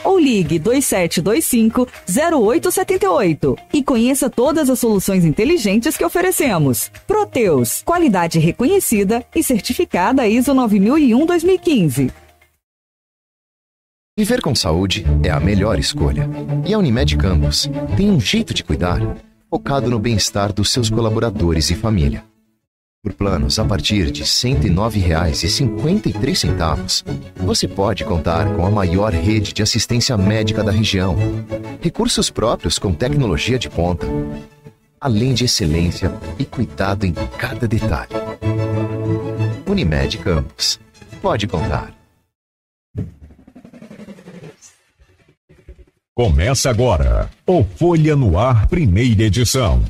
ou ligue 2725-0878 e conheça todas as soluções inteligentes que oferecemos. Proteus, qualidade reconhecida e certificada ISO 9001-2015. Viver com saúde é a melhor escolha. E a Unimed Campos tem um jeito de cuidar focado no bem-estar dos seus colaboradores e família. Por planos a partir de R$ 109,53, você pode contar com a maior rede de assistência médica da região, recursos próprios com tecnologia de ponta, além de excelência e cuidado em cada detalhe. Unimed Campos. Pode contar. Começa agora o Folha no Ar, primeira edição.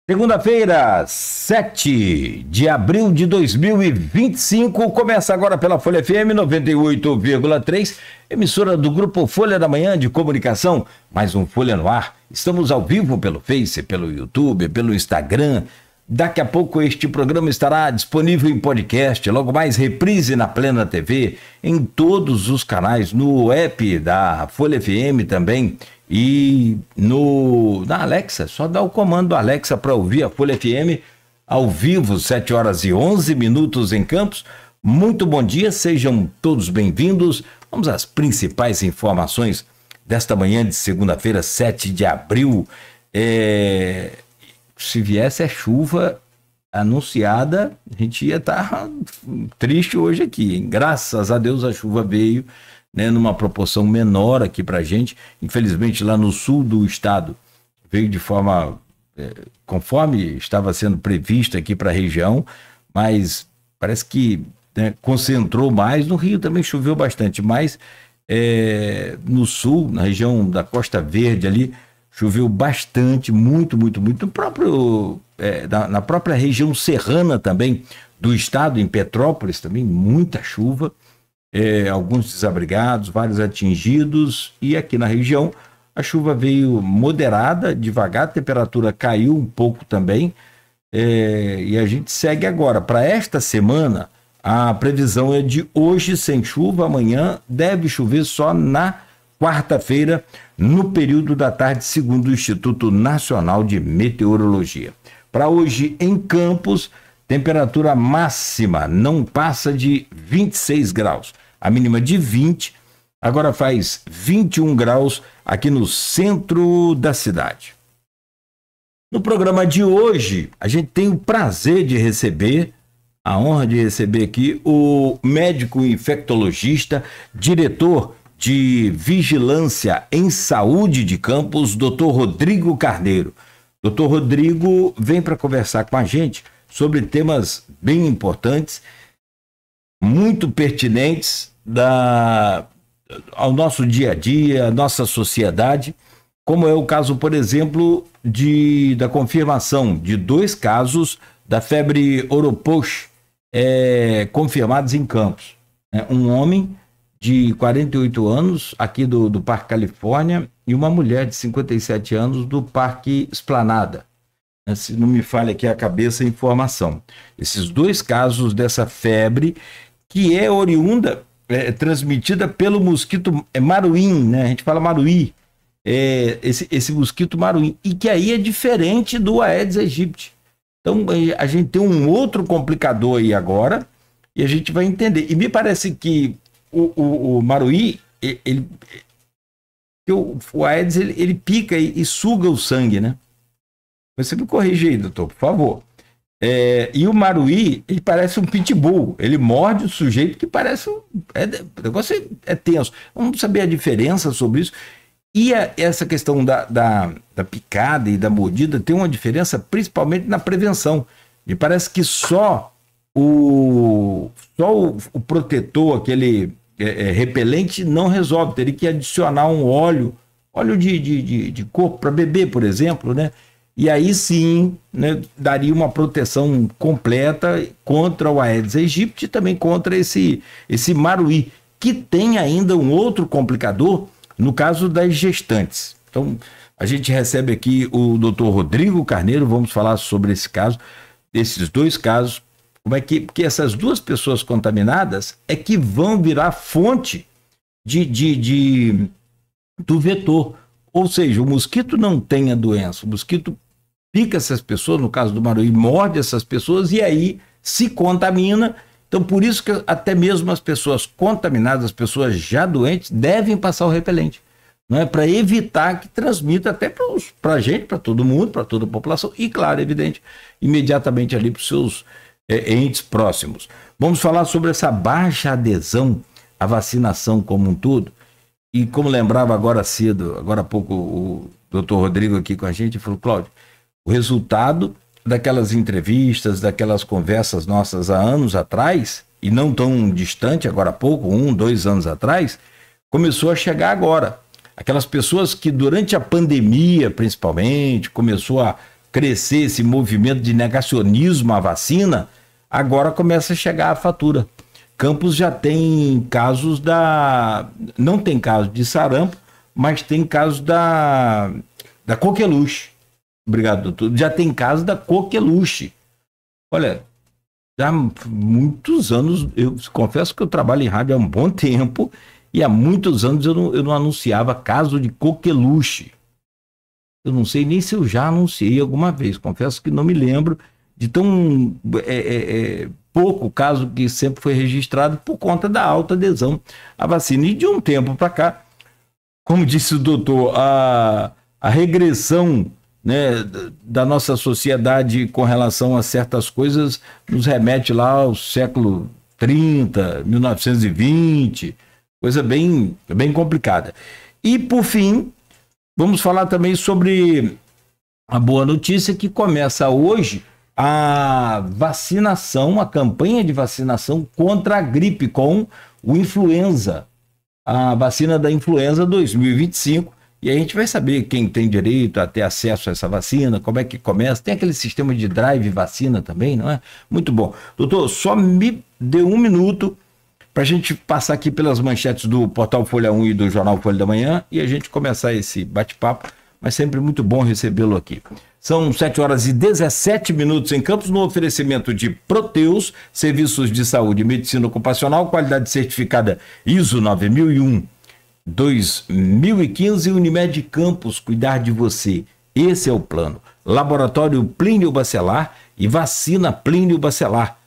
Segunda-feira, 7 de abril de 2025, começa agora pela Folha FM 98,3, emissora do Grupo Folha da Manhã de Comunicação, mais um Folha no Ar. Estamos ao vivo pelo Face, pelo YouTube, pelo Instagram. Daqui a pouco este programa estará disponível em podcast, logo mais reprise na Plena TV, em todos os canais, no app da Folha FM também. E na Alexa, só dá o comando Alexa para ouvir a Folha FM ao vivo, 7 horas e 11 minutos em Campos. Muito bom dia, sejam todos bem-vindos. Vamos às principais informações desta manhã de segunda-feira, 7 de abril. Se viesse a chuva anunciada, a gente ia estar triste hoje aqui, hein? Graças a Deus a chuva veio, né, numa proporção menor aqui pra gente. Infelizmente lá no sul do estado veio de forma conforme estava sendo previsto aqui para a região, mas parece que, né, concentrou mais. No Rio também choveu bastante, mas no sul, na região da Costa Verde ali, choveu bastante, muito. No próprio, na própria região serrana também do estado, em Petrópolis também, muita chuva. Alguns desabrigados, vários atingidos, e aqui na região a chuva veio moderada, devagar, a temperatura caiu um pouco também, e a gente segue agora. Para esta semana, a previsão é de hoje sem chuva, amanhã deve chover só na quarta-feira, no período da tarde, segundo o Instituto Nacional de Meteorologia. Para hoje em Campos, temperatura máxima não passa de 26 graus. A mínima de 20, agora faz 21 graus aqui no centro da cidade. No programa de hoje, a gente tem o prazer de receber, a honra de receber aqui o médico infectologista, diretor de Vigilância em Saúde de Campos, Dr. Rodrigo Carneiro. Dr. Rodrigo vem para conversar com a gente sobre temas bem importantes, muito pertinentes ao nosso dia a dia, à nossa sociedade, como é o caso, por exemplo, da confirmação de 2 casos da febre Oropouche confirmados em Campos. Um homem de 48 anos, aqui do Parque Califórnia, e uma mulher de 57 anos do Parque Esplanada. Se não me falha aqui a cabeça a informação. Esses 2 casos dessa febre, que é oriunda, transmitida pelo mosquito maruim, né? A gente fala maruí, esse mosquito maruim, e que aí é diferente do Aedes aegypti. Então a gente tem um outro complicador aí agora, e a gente vai entender. E me parece que o maruí, o Aedes, ele pica e suga o sangue, né? Você me corrige aí, doutor, por favor. E o maruí, ele parece um pitbull. Ele morde o sujeito que parece o negócio é tenso. Vamos saber a diferença sobre isso. E essa questão da picada e da mordida tem uma diferença principalmente na prevenção. Me parece que só o protetor, aquele repelente, não resolve. Teria que adicionar um óleo de corpo para bebê, por exemplo, né? E aí sim, né, daria uma proteção completa contra o Aedes aegypti e também contra esse maruí, que tem ainda um outro complicador no caso das gestantes. Então, a gente recebe aqui o Dr. Rodrigo Carneiro. Vamos falar sobre esse caso, esses 2 casos, como é que essas 2 pessoas contaminadas é que vão virar fonte do vetor. Ou seja, o mosquito não tem a doença, o mosquito pica essas pessoas, no caso do maruí, morde essas pessoas e aí se contamina. Então, por isso que até mesmo as pessoas contaminadas, as pessoas já doentes, devem passar o repelente, não é? Para evitar que transmita até para a gente, para todo mundo, para toda a população e, claro, evidente, imediatamente ali para os seus entes próximos. Vamos falar sobre essa baixa adesão à vacinação como um todo. E como lembrava agora há pouco, o doutor Rodrigo aqui com a gente, falou: Cláudio, o resultado daquelas entrevistas, daquelas conversas nossas há anos atrás, e não tão distante, agora há pouco, 1, 2 anos atrás, começou a chegar agora. Aquelas pessoas que durante a pandemia, principalmente, começou a crescer esse movimento de negacionismo à vacina, agora começa a chegar a fatura. Campos já tem casos não tem caso de sarampo, mas tem casos da coqueluche. Obrigado, doutor. Já tem caso da coqueluche. Olha, há muitos anos, eu confesso que eu trabalho em rádio há um bom tempo, e há muitos anos eu não anunciava caso de coqueluche. Eu não sei nem se eu já anunciei alguma vez, confesso que não me lembro de tão pouco caso que sempre foi registrado por conta da alta adesão à vacina. E de um tempo para cá, como disse o doutor, a regressão, né, da nossa sociedade com relação a certas coisas nos remete lá ao século 30, 1920, coisa bem complicada. E, por fim, vamos falar também sobre a boa notícia que começa hoje a vacinação, a campanha de vacinação contra a gripe com o influenza, a vacina da influenza 2025. E a gente vai saber quem tem direito a ter acesso a essa vacina, como é que começa. Tem aquele sistema de drive vacina também, não é? Muito bom. Doutor, só me dê um minuto para a gente passar aqui pelas manchetes do Portal Folha 1 e do Jornal Folha da Manhã e a gente começar esse bate-papo, mas sempre muito bom recebê-lo aqui. São 7h17 em Campos, no oferecimento de Proteus, serviços de saúde e medicina ocupacional, qualidade certificada ISO 9001-2015, Unimed Campos, cuidar de você. Esse é o plano. Laboratório Plínio Bacelar e vacina Plínio Bacelar.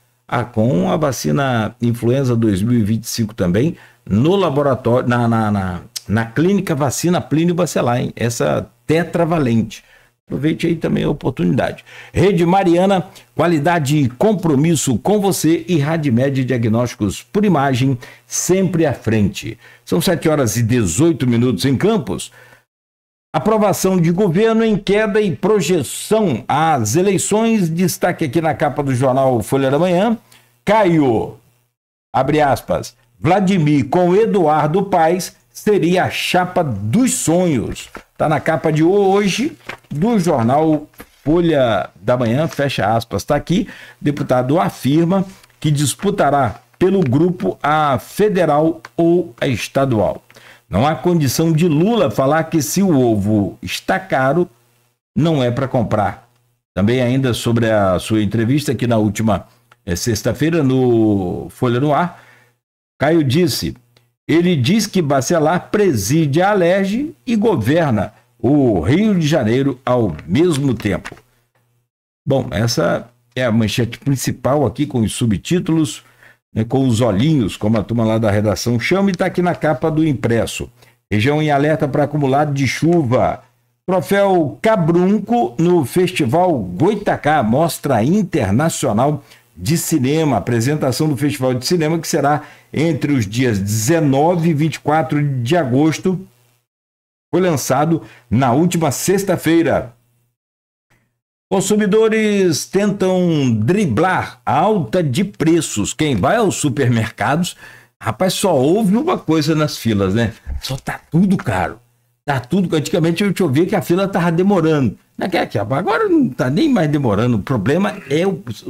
Com a vacina influenza 2025 também, no laboratório, na clínica vacina Plínio Bacelar, hein? Essa tetravalente. Aproveite aí também a oportunidade. Rede Mariana, qualidade e compromisso com você, e Radmed Diagnósticos por Imagem, sempre à frente. São 7h18 em Campos. Aprovação de governo em queda e projeção às eleições. Destaque aqui na capa do jornal Folha da Manhã. Caio, abre aspas, Vladimir com Eduardo Paes seria a chapa dos sonhos. Está na capa de hoje do jornal Folha da Manhã, fecha aspas, está aqui. Deputado afirma que disputará pelo grupo a federal ou a estadual. Não há condição de Lula falar que se o ovo está caro, não é para comprar. Também ainda sobre a sua entrevista aqui na última sexta-feira no Folha no Ar, Caio disse, ele diz que Bacelar preside a Alerj e governa o Rio de Janeiro ao mesmo tempo. Bom, essa é a manchete principal aqui com os subtítulos, né, com os olhinhos, como a turma lá da redação chama, e está aqui na capa do impresso. Região em alerta para acumulado de chuva. Troféu Cabrunco no Festival Goitacá, mostra internacional de cinema. Apresentação do Festival de Cinema que será entre os dias 19 e 24 de agosto. Foi lançado na última sexta-feira. Consumidores tentam driblar a alta de preços. Quem vai aos supermercados, rapaz, só ouve uma coisa nas filas, né? Só tá tudo caro. Tá tudo. Antigamente eu te ouvia que a fila tava demorando. Agora não tá nem mais demorando. O problema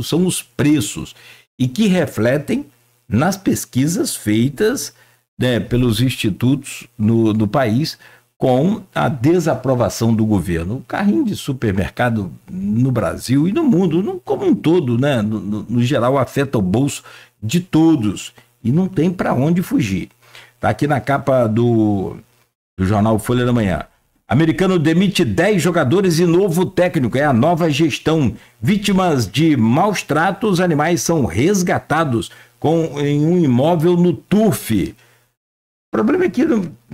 são os preços e que refletem nas pesquisas feitas, né, pelos institutos no país, com a desaprovação do governo. O carrinho de supermercado no Brasil e no mundo, como um todo, né? No geral, afeta o bolso de todos e não tem para onde fugir. Está aqui na capa do jornal Folha da Manhã. Americano demite 10 jogadores e novo técnico. É a nova gestão. Vítimas de maus tratos, animais são resgatados em um imóvel no Turf. O problema é que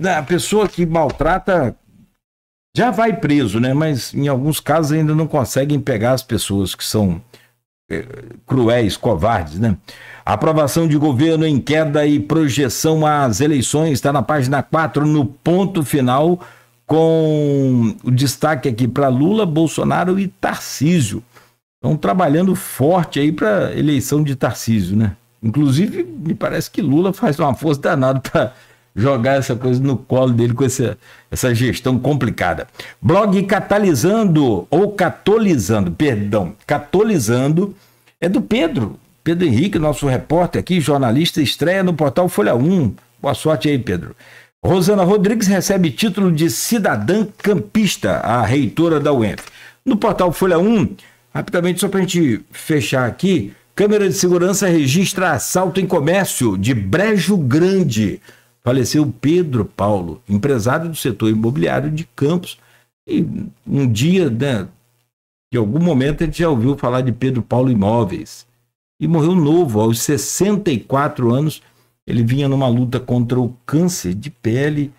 a pessoa que maltrata já vai preso, né? Mas em alguns casos ainda não conseguem pegar as pessoas que são cruéis, covardes, né? A aprovação de governo em queda e projeção às eleições está na página 4, no ponto final, com o destaque aqui para Lula, Bolsonaro e Tarcísio. Estão trabalhando forte aí para a eleição de Tarcísio, né? Inclusive, me parece que Lula faz uma força danada para jogar essa coisa no colo dele com essa gestão complicada. Blog Catolizando, é do Pedro Henrique, nosso repórter aqui, jornalista, estreia no portal Folha 1. Boa sorte aí, Pedro. Rosana Rodrigues recebe título de cidadã campista, a reitora da UENF. No portal Folha 1, rapidamente, só para a gente fechar aqui, câmera de segurança registra assalto em comércio de Brejo Grande. Faleceu Pedro Paulo, empresário do setor imobiliário de Campos. E um dia, né, em algum momento, a gente já ouviu falar de Pedro Paulo Imóveis. E morreu novo, aos 64 anos. Ele vinha numa luta contra o câncer de pele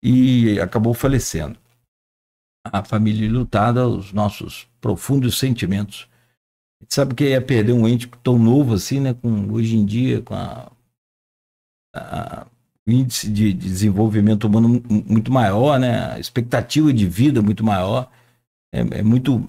e acabou falecendo. A família lutada, os nossos profundos sentimentos. A gente sabe que é perder um ente tão novo assim, né? Hoje em dia, com o índice de desenvolvimento humano muito maior, né? A expectativa de vida muito maior. É muito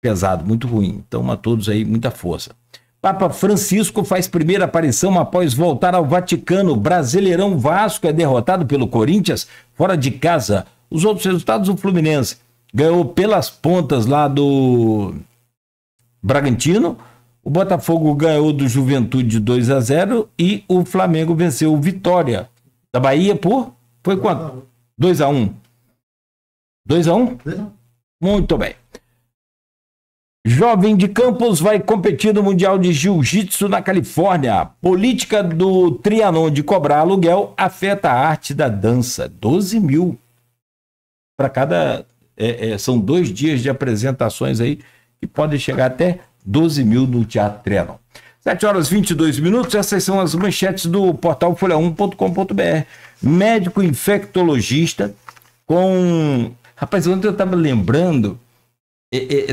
pesado, muito ruim. Então, a todos aí, muita força. Papa Francisco faz primeira aparição após voltar ao Vaticano. Brasileirão Vasco é derrotado pelo Corinthians fora de casa. Os outros resultados, o Fluminense ganhou pelas pontas lá do Bragantino. O Botafogo ganhou do Juventude 2-0 e o Flamengo venceu o Vitória da Bahia por... Foi quanto? 2-1. 2-1? Muito bem. Jovem de Campos vai competir no Mundial de Jiu-Jitsu na Califórnia. Política do Trianon de cobrar aluguel afeta a arte da dança. 12 mil para cada... são 2 dias de apresentações aí que podem chegar até 12 mil no Teatro Trianon. 7h22. Essas são as manchetes do portal folha1.com.br. Médico infectologista com... Rapaz, ontem eu estava lembrando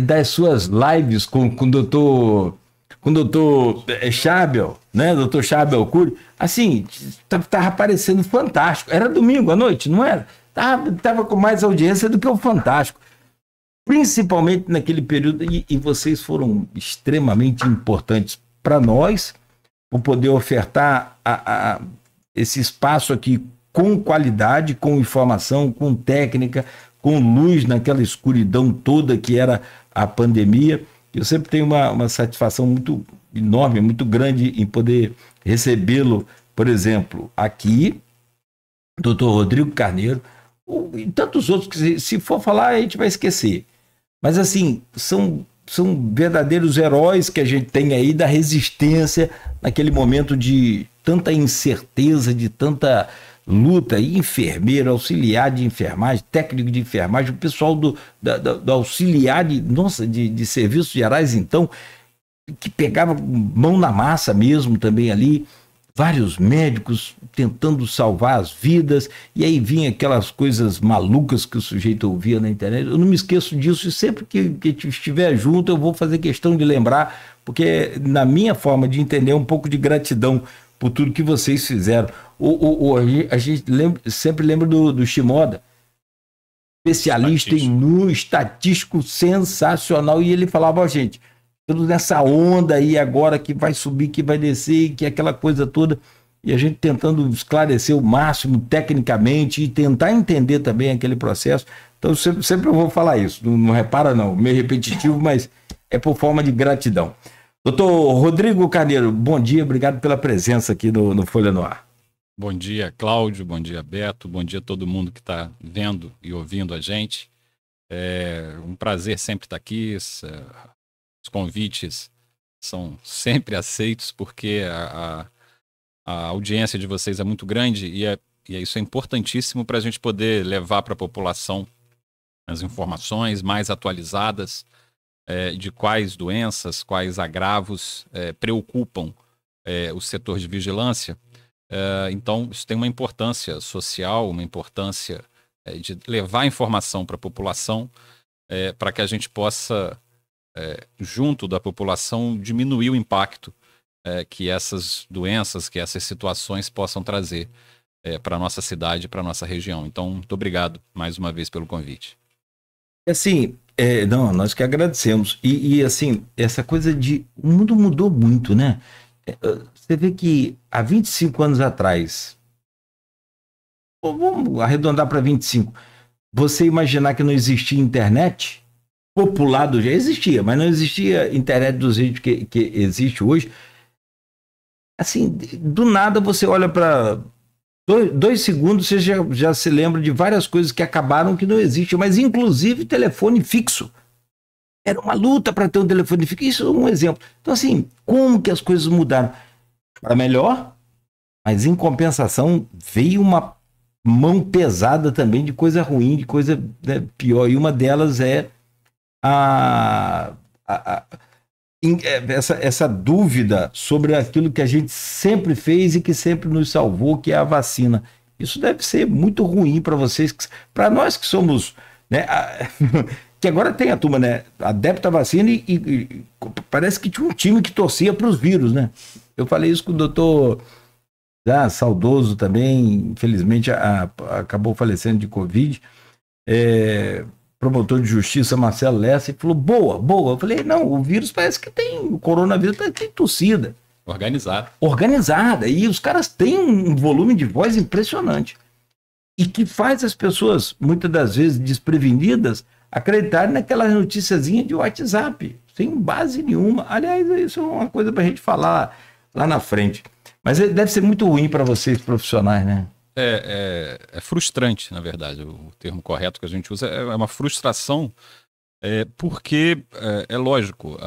das suas lives com o doutor Chabel, né? Doutor Chabel Cury. Assim, estava aparecendo Fantástico. Era domingo à noite, não era? Tava com mais audiência do que o Fantástico. Principalmente naquele período, e vocês foram extremamente importantes para nós, por poder ofertar esse espaço aqui com qualidade, com informação, com técnica, com luz naquela escuridão toda que era a pandemia. Eu sempre tenho uma satisfação muito enorme, muito grande em poder recebê-lo, por exemplo, aqui, doutor Rodrigo Carneiro, e tantos outros que se for falar a gente vai esquecer. Mas assim, são verdadeiros heróis que a gente tem aí da resistência naquele momento de tanta incerteza, de tanta luta, enfermeiro, auxiliar de enfermagem, técnico de enfermagem, o pessoal do auxiliar de serviços gerais, então, que pegava mão na massa mesmo também ali, vários médicos tentando salvar as vidas, e aí vinha aquelas coisas malucas que o sujeito ouvia na internet. Eu não me esqueço disso, e sempre que estiver junto eu vou fazer questão de lembrar, porque na minha forma de entender um pouco de gratidão por tudo que vocês fizeram. A gente sempre lembra do Shimoda, especialista em estatístico sensacional, e ele falava, ó, gente, tudo nessa onda aí agora que vai subir, que vai descer, que é aquela coisa toda, e a gente tentando esclarecer o máximo tecnicamente e tentar entender também aquele processo. Então sempre eu vou falar isso, não repara não, meio repetitivo, mas é por forma de gratidão. Doutor Rodrigo Carneiro, bom dia, obrigado pela presença aqui no Folha no Ar. Bom dia, Cláudio, bom dia, Beto, bom dia a todo mundo que está vendo e ouvindo a gente. É um prazer sempre estar aqui, os convites são sempre aceitos, porque a audiência de vocês é muito grande e isso é importantíssimo para a gente poder levar para a população as informações mais atualizadas, de quais doenças, quais agravos preocupam o setor de vigilância. Então, isso tem uma importância social, uma importância de levar informação para a população, para que a gente possa, junto da população, diminuir o impacto que essas doenças, que essas situações possam trazer para a nossa cidade, para a nossa região. Então, muito obrigado mais uma vez pelo convite. Assim, não, nós que agradecemos. E assim, essa coisa o mundo mudou muito, né? Você vê que há 25 anos atrás, vamos arredondar para 25. Você imaginar que não existia internet populado, já existia, mas não existia internet dos jeitos que existe hoje. Assim, do nada você olha para 2 segundos, você já se lembra de várias coisas que acabaram que não existem, mas inclusive telefone fixo. Era uma luta para ter um telefone fixo. Isso é um exemplo. Então, assim, como que as coisas mudaram? Para melhor, mas em compensação veio uma mão pesada também de coisa ruim, de coisa, né, pior. E uma delas é essa dúvida sobre aquilo que a gente sempre fez e que sempre nos salvou, que é a vacina. Isso deve ser muito ruim para vocês, para nós que somos, né, que agora tem a turma, né, adepta à vacina e parece que tinha um time que torcia para os vírus, né? Eu falei isso com o doutor saudoso também, infelizmente acabou falecendo de Covid, promotor de justiça Marcelo Lessa, e falou, boa. Eu falei, não, o vírus parece que tem, o coronavírus parece que tem torcida. Organizada. E os caras têm um volume de voz impressionante. E que faz as pessoas, muitas das vezes desprevenidas, acreditarem naquela noticiazinha de WhatsApp, sem base nenhuma. Aliás, isso é uma coisa para a gente falar lá na frente. Mas deve ser muito ruim para vocês profissionais, né? É frustrante, na verdade. O termo correto que a gente usa é uma frustração, porque é lógico,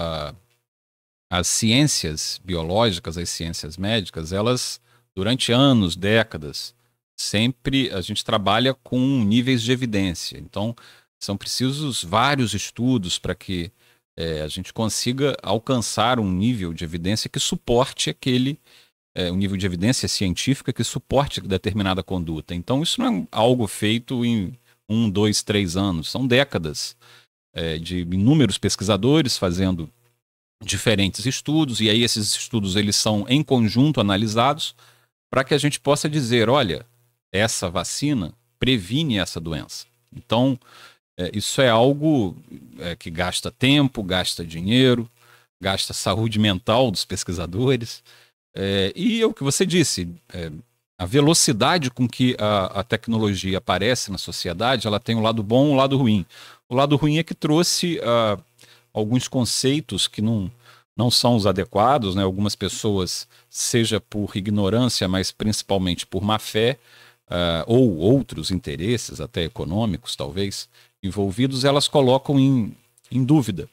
as ciências biológicas, as ciências médicas, elas, durante anos, décadas, sempre a gente trabalha com níveis de evidência. Então, são precisos vários estudos para que a gente consiga alcançar um nível de evidência que suporte um nível de evidência científica que suporte determinada conduta. Então, isso não é algo feito em 1, 2, 3 anos. São décadas de inúmeros pesquisadores fazendo diferentes estudos, e aí esses estudos eles são em conjunto analisados para que a gente possa dizer, olha, essa vacina previne essa doença. Então, isso é algo que gasta tempo, gasta dinheiro, gasta saúde mental dos pesquisadores. E é o que você disse, a velocidade com que a tecnologia aparece na sociedade, ela tem um lado bom e um lado ruim. O lado ruim é que trouxe alguns conceitos que não são os adequados, né? Algumas pessoas, seja por ignorância, mas principalmente por má fé, ou outros interesses, até econômicos talvez, envolvidos, elas colocam em dúvida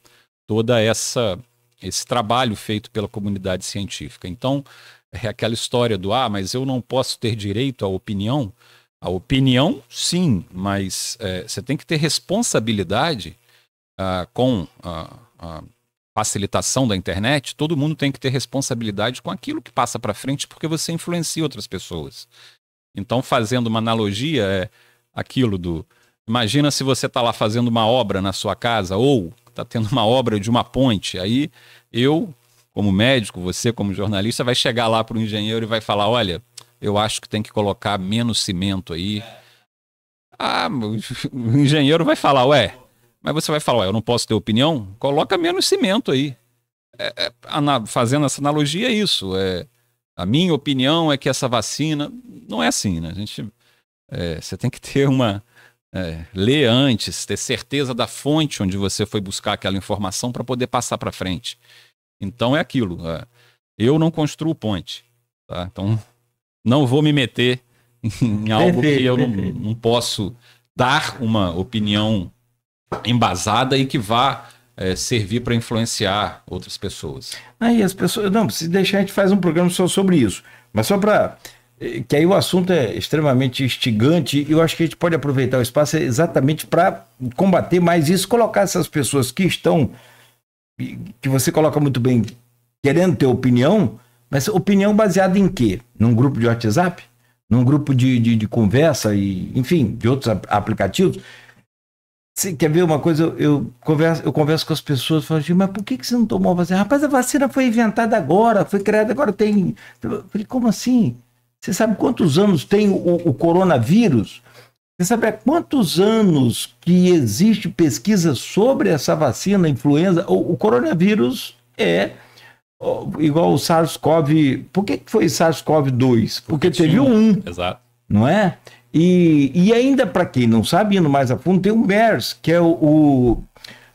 toda esse trabalho feito pela comunidade científica. Então, é aquela história do, mas eu não posso ter direito à opinião. A opinião, sim, mas você tem que ter responsabilidade com a facilitação da internet. Todo mundo tem que ter responsabilidade com aquilo que passa para frente, porque você influencia outras pessoas. Então, fazendo uma analogia, aquilo imagina se você está lá fazendo uma obra na sua casa, ou está tendo uma obra de uma ponte, aí eu, como médico, você como jornalista, vai chegar lá para o engenheiro e vai falar, olha, eu acho que tem que colocar menos cimento aí. O engenheiro vai falar, mas você vai falar, eu não posso ter opinião? Coloca menos cimento aí. Fazendo essa analogia é isso. A minha opinião é que essa vacina não é assim, né? Você tem que ter ler antes, ter certeza da fonte onde você foi buscar aquela informação para poder passar para frente. Então é aquilo. Eu não construo ponte, tá? Então não vou me meter em algo que eu não posso dar uma opinião embasada e que vá servir para influenciar outras pessoas. Aí as pessoas... Não, se deixar, a gente faz um programa só sobre isso. Mas só para... que aí o assunto é extremamente instigante e eu acho que a gente pode aproveitar o espaço exatamente para combater mais isso, colocar essas pessoas que estão, que você coloca muito bem, querendo ter opinião, mas opinião baseada em quê? Num grupo de WhatsApp? Num grupo de conversa e, enfim, de outros aplicativos? Você quer ver uma coisa? Eu converso com as pessoas e falo assim, mas por que você não tomou a vacina? Rapaz, a vacina foi inventada agora, foi criada agora, tem... Eu falei, como assim? Você sabe quantos anos tem o coronavírus? Você sabe há quantos anos que existe pesquisa sobre essa vacina, influenza? O coronavírus é igual o SARS-CoV... Por que foi SARS-CoV-2? Porque teve um. Exato. Não é? E ainda, para quem não sabe, indo mais a fundo, tem o MERS, que é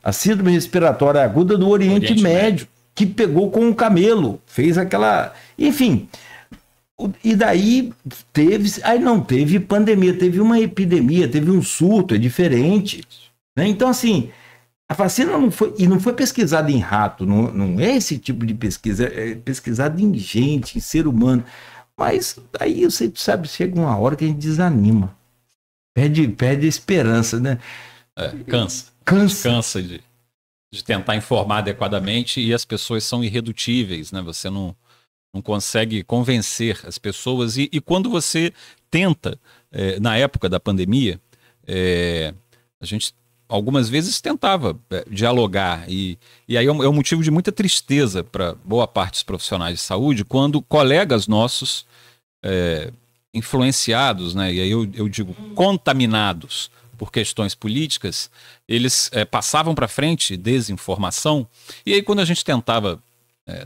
a síndrome respiratória aguda do Oriente Médio, que pegou com um camelo, fez aquela... Enfim, e daí não teve pandemia, teve uma epidemia, teve um surto, é diferente, né? Então, assim, a vacina não foi pesquisada em rato, não é esse tipo de pesquisa, é pesquisada em gente, em ser humano. Mas aí você sabe, chega uma hora que a gente desanima. Perde a esperança, né? Cansa de tentar informar adequadamente e as pessoas são irredutíveis, né? Você não consegue convencer as pessoas. E quando você tenta, na época da pandemia, a gente algumas vezes tentava dialogar. E aí é um motivo de muita tristeza para boa parte dos profissionais de saúde, quando colegas nossos influenciados, né, e aí eu digo contaminados por questões políticas, eles passavam para frente desinformação. E aí quando a gente tentava,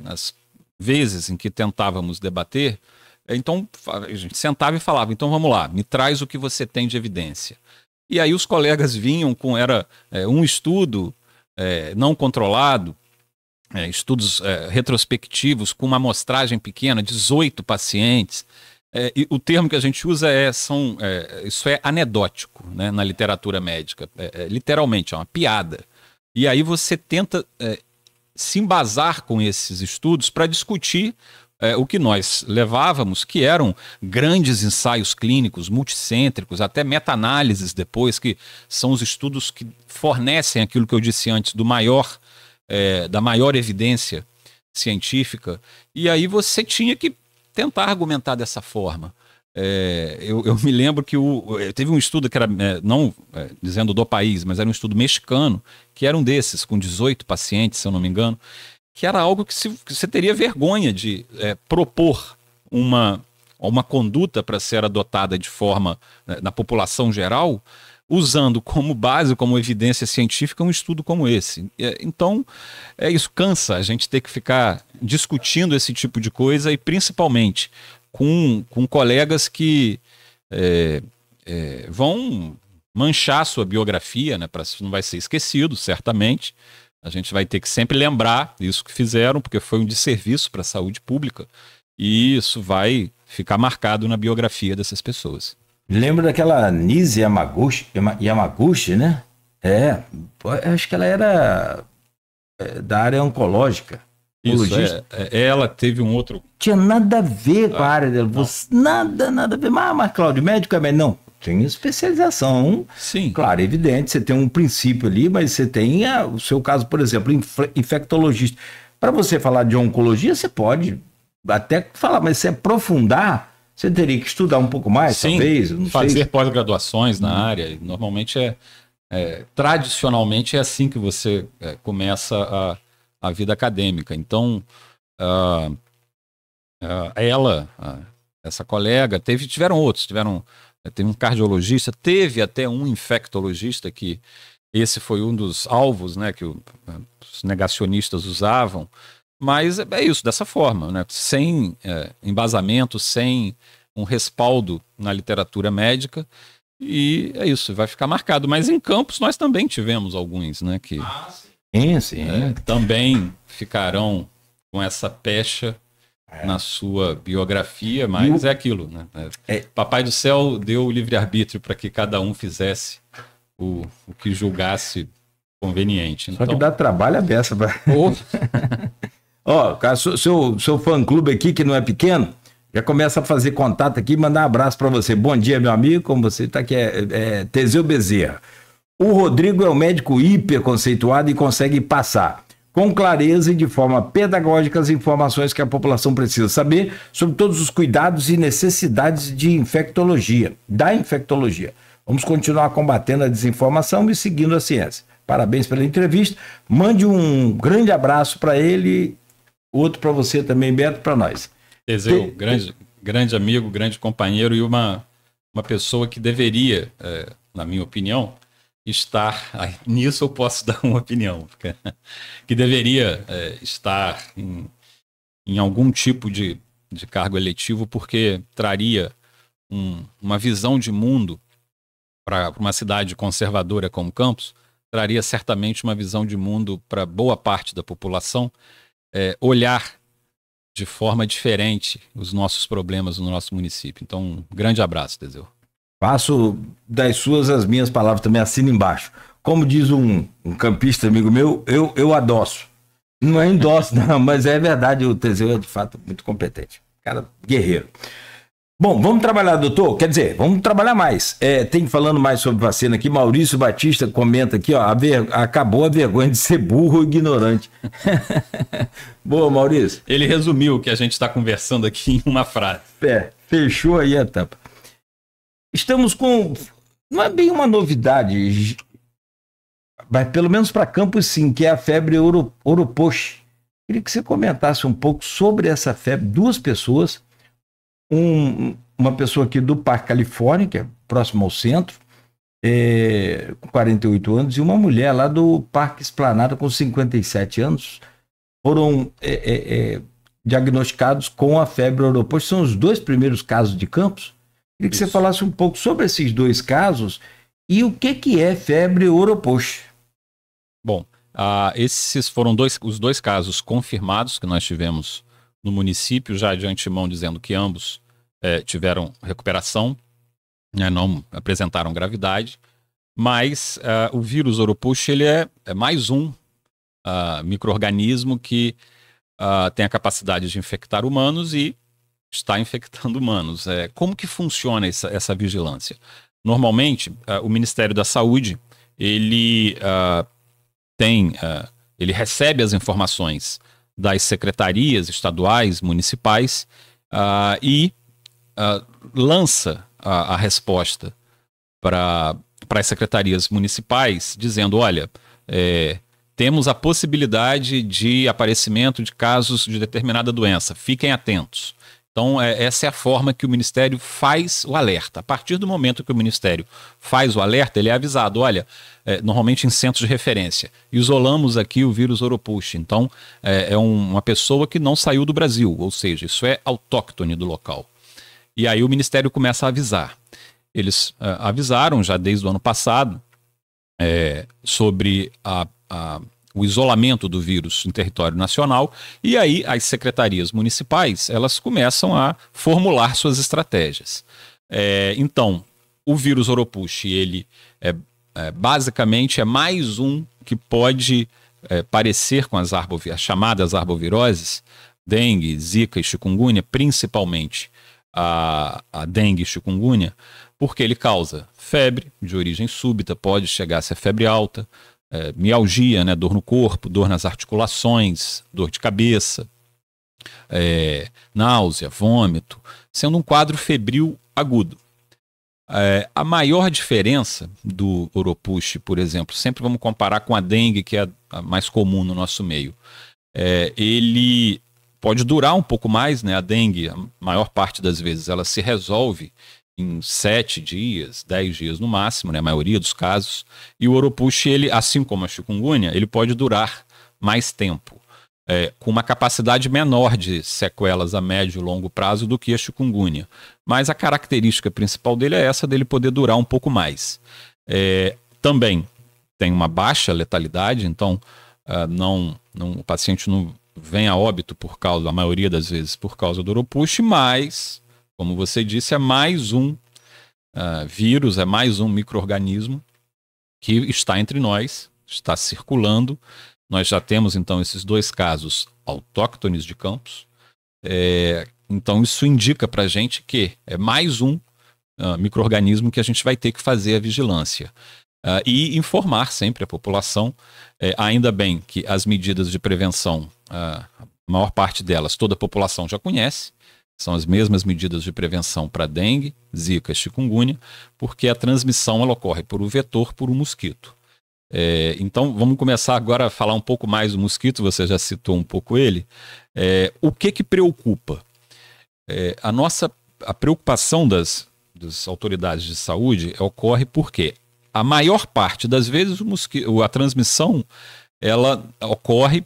nas vezes em que tentávamos debater, então a gente sentava e falava, então vamos lá, me traz o que você tem de evidência. E aí os colegas vinham com um estudo não controlado, estudos retrospectivos com uma amostragem pequena, 18 pacientes. E o termo que a gente usa isso é anedótico, né, na literatura médica. Literalmente, é uma piada. E aí você tenta se embasar com esses estudos para discutir o que nós levávamos, que eram grandes ensaios clínicos, multicêntricos, até meta-análises depois, que são os estudos que fornecem aquilo que eu disse antes, da maior evidência científica. E aí você tinha que tentar argumentar dessa forma. Eu me lembro que teve um estudo que era, não dizendo do país, mas era um estudo mexicano, que era um desses, com 18 pacientes, se eu não me engano, que era algo que você teria vergonha de propor uma conduta para ser adotada de forma na população geral, usando como base, como evidência científica, um estudo como esse. Então, isso cansa a gente ter que ficar discutindo esse tipo de coisa, e principalmente com colegas que vão manchar sua biografia, né, não vai ser esquecido, certamente. A gente vai ter que sempre lembrar isso que fizeram, porque foi um desserviço para a saúde pública, e isso vai ficar marcado na biografia dessas pessoas. Lembro daquela Nise Yamaguchi, né? Acho que ela era da área oncológica. Isso, ela teve um outro... Tinha nada a ver com a área dela. Nada a ver. Mas Cláudio, médico é médico? Não. Tem especialização. Sim. Claro, evidente, você tem um princípio ali, mas você tem o seu caso, por exemplo, infectologista. Para você falar de oncologia, você pode até falar, mas se aprofundar, você teria que estudar um pouco mais, sim, talvez. Não fazer sei. Pós-graduações na área. Normalmente tradicionalmente é assim que você começa a vida acadêmica. Então, essa colega, tiveram outros, teve um cardiologista, teve até um infectologista, que esse foi um dos alvos, né, que os negacionistas usavam, mas é isso, dessa forma, né, sem embasamento, sem um respaldo na literatura médica, e é isso, vai ficar marcado. Mas em Campos nós também tivemos alguns, né, que também ficarão com essa pecha na sua biografia, mas é aquilo, né? Papai do Céu deu o livre-arbítrio para que cada um fizesse o que julgasse conveniente. Só que dá trabalho a beça. Seu fã-clube aqui, que não é pequeno, já começa a fazer contato aqui e mandar um abraço para você. Bom dia, meu amigo, como você está aqui, Teseu Bezerra. O Rodrigo é um médico hiper conceituado e consegue passar com clareza e de forma pedagógica as informações que a população precisa saber sobre todos os cuidados e necessidades da infectologia. Vamos continuar combatendo a desinformação e seguindo a ciência. Parabéns pela entrevista. Mande um grande abraço para ele, outro para você também, Beto, para nós. Teseu, grande amigo, grande companheiro e uma pessoa que deveria, na minha opinião, estar... Nisso eu posso dar uma opinião, que deveria estar em algum tipo de cargo eletivo, porque traria uma visão de mundo para uma cidade conservadora como Campos, traria certamente uma visão de mundo para boa parte da população, olhar de forma diferente os nossos problemas no nosso município. Então, um grande abraço, Teseu. Faço das suas as minhas palavras também, assino embaixo. Como diz um campista amigo meu, eu adoço. Não é endosso, não, mas é verdade, o Teseu é de fato muito competente. Cara, guerreiro. Bom, vamos trabalhar, doutor? Quer dizer, vamos trabalhar mais. Tem falando mais sobre vacina aqui, Maurício Batista comenta aqui, ó, acabou a vergonha de ser burro ou ignorante. Boa, Maurício. Ele resumiu o que a gente está conversando aqui em uma frase. Fechou aí a tampa. Estamos com, não é bem uma novidade, mas pelo menos para Campos sim, que é a febre Oropoche. Queria que você comentasse um pouco sobre essa febre. Duas pessoas, uma pessoa aqui do Parque Califórnia, que é próximo ao centro, com 48 anos, e uma mulher lá do Parque Esplanada com 57 anos, foram diagnosticados com a febre Oropoche. São os dois primeiros casos de Campos. Queria que você falasse um pouco sobre esses dois casos e o que é febre Oropoche. Bom, esses foram os dois casos confirmados que nós tivemos no município, já de antemão dizendo que ambos tiveram recuperação, né, não apresentaram gravidade, mas o vírus Oropoche ele é mais um micro-organismo que tem a capacidade de infectar humanos e está infectando humanos. Como que funciona essa vigilância? Normalmente, o Ministério da Saúde, ele recebe as informações das secretarias estaduais, municipais, e lança a resposta para as secretarias municipais, dizendo, olha, temos a possibilidade de aparecimento de casos de determinada doença, fiquem atentos. Então, essa é a forma que o Ministério faz o alerta. A partir do momento que o Ministério faz o alerta, ele é avisado, olha, normalmente em centros de referência, isolamos aqui o vírus Oropoche. Então, uma pessoa que não saiu do Brasil, ou seja, isso é autóctone do local. E aí o Ministério começa a avisar. Eles avisaram já desde o ano passado sobre o isolamento do vírus em território nacional, e aí as secretarias municipais elas começam a formular suas estratégias. Então, o vírus Oropoche, ele basicamente é mais um que pode parecer com as chamadas arboviroses, dengue, zika e chikungunya, principalmente a dengue e chikungunya, porque ele causa febre de origem súbita, pode chegar a ser febre alta, mialgia, né, dor no corpo, dor nas articulações, dor de cabeça, náusea, vômito, sendo um quadro febril agudo. A maior diferença do Oropoche, por exemplo, sempre vamos comparar com a dengue, que é a mais comum no nosso meio. Ele pode durar um pouco mais, né? A dengue, a maior parte das vezes, ela se resolve em 7 dias, 10 dias no máximo, né, a maioria dos casos. E o Oropoche, ele, assim como a chikungunya, ele pode durar mais tempo, com uma capacidade menor de sequelas a médio e longo prazo do que a chikungunya. Mas a característica principal dele é essa, dele poder durar um pouco mais. Também tem uma baixa letalidade, então o paciente não vem a óbito por causa, a maioria das vezes, por causa do Oropoche, mas, como você disse, é mais um vírus, é mais um micro-organismo que está entre nós, está circulando. Nós já temos, então, esses dois casos autóctones de Campos. Então, isso indica para a gente que é mais um micro-organismo que a gente vai ter que fazer a vigilância. E informar sempre a população, ainda bem que as medidas de prevenção, a maior parte delas, toda a população já conhece, são as mesmas medidas de prevenção para dengue, zika e chikungunya, porque a transmissão ela ocorre por um vetor, por um mosquito. Então vamos começar agora a falar um pouco mais do mosquito, você já citou um pouco ele. O que preocupa? A preocupação das autoridades de saúde ocorre porque a maior parte das vezes a transmissão ela ocorre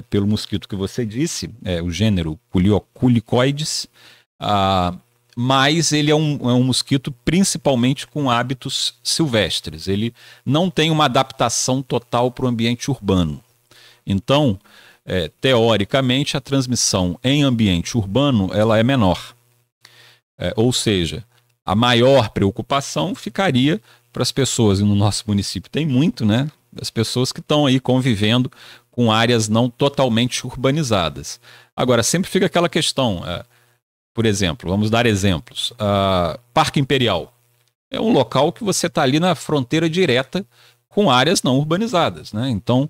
pelo mosquito que você disse, o gênero Culicoides, mas ele é um mosquito principalmente com hábitos silvestres. Ele não tem uma adaptação total para o ambiente urbano. Então, teoricamente, a transmissão em ambiente urbano ela é menor. Ou seja, a maior preocupação ficaria para as pessoas, e no nosso município tem muito, né? As pessoas que estão aí convivendo com áreas não totalmente urbanizadas. Agora, sempre fica aquela questão, por exemplo, vamos dar exemplos. Parque Imperial é um local que você está ali na fronteira direta com áreas não urbanizadas, né? Então,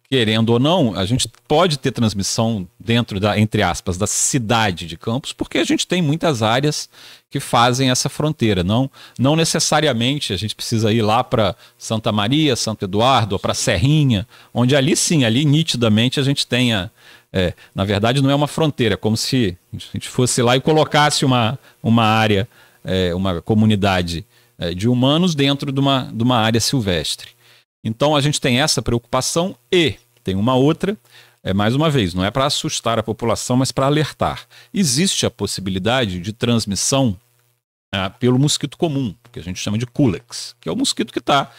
querendo ou não, a gente pode ter transmissão dentro entre aspas, da cidade de Campos, porque a gente tem muitas áreas que fazem essa fronteira. Não necessariamente a gente precisa ir lá para Santa Maria, Santo Eduardo, ou para Serrinha, onde ali sim, ali nitidamente a gente tenha... na verdade não é uma fronteira, é como se a gente fosse lá e colocasse uma área, uma comunidade de humanos dentro de uma área silvestre. Então a gente tem essa preocupação e tem uma outra, mais uma vez, não é para assustar a população, mas para alertar. Existe a possibilidade de transmissão pelo mosquito comum, que a gente chama de Culex, que é o mosquito que está.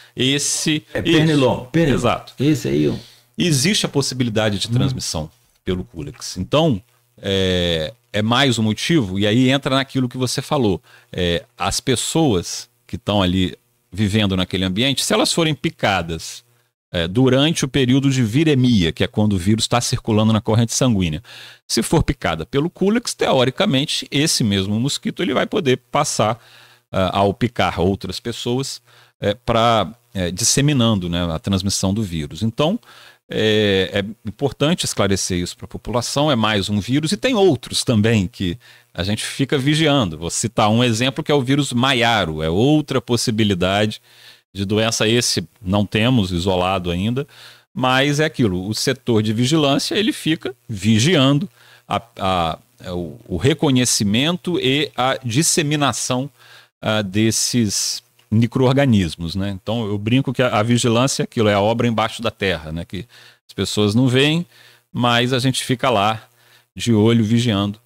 Pernilongo. Exato. Esse aí. Existe a possibilidade de transmissão pelo Culex. Então, é mais um motivo, e aí entra naquilo que você falou. As pessoas que estão ali vivendo naquele ambiente, se elas forem picadas durante o período de viremia, que é quando o vírus está circulando na corrente sanguínea, se for picada pelo Culex, teoricamente, esse mesmo mosquito ele vai poder passar ao picar outras pessoas disseminando, né, a transmissão do vírus. Então, é importante esclarecer isso para a população, é mais um vírus, e tem outros também que a gente fica vigiando. Vou citar um exemplo que é o vírus Maiaro, é outra possibilidade de doença. Esse não temos isolado ainda, mas é aquilo, o setor de vigilância ele fica vigiando o reconhecimento e a disseminação desses micro-organismos, né? Então eu brinco que a vigilância é aquilo, é a obra embaixo da terra, né? Que as pessoas não veem, mas a gente fica lá de olho vigiando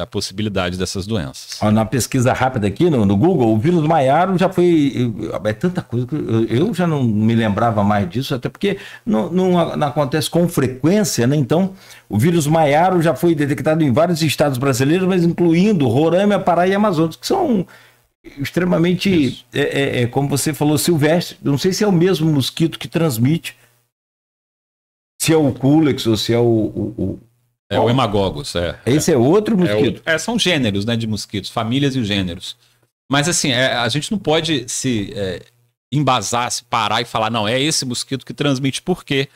a possibilidade dessas doenças. Na pesquisa rápida aqui no Google, o vírus Maiaro já foi... É tanta coisa que eu já não me lembrava mais disso, até porque não acontece com frequência, né? Então, o vírus Maiaro já foi detectado em vários estados brasileiros, mas incluindo Roraima, Pará e Amazonas, que são extremamente, como você falou, silvestre. Não sei se é o mesmo mosquito que transmite, se é o Culex ou se é o hemagogos. Esse é outro mosquito? São gêneros, né, de mosquitos, famílias e gêneros. Mas assim, a gente não pode se embasar, se parar e falar, não, é esse mosquito que transmite, porque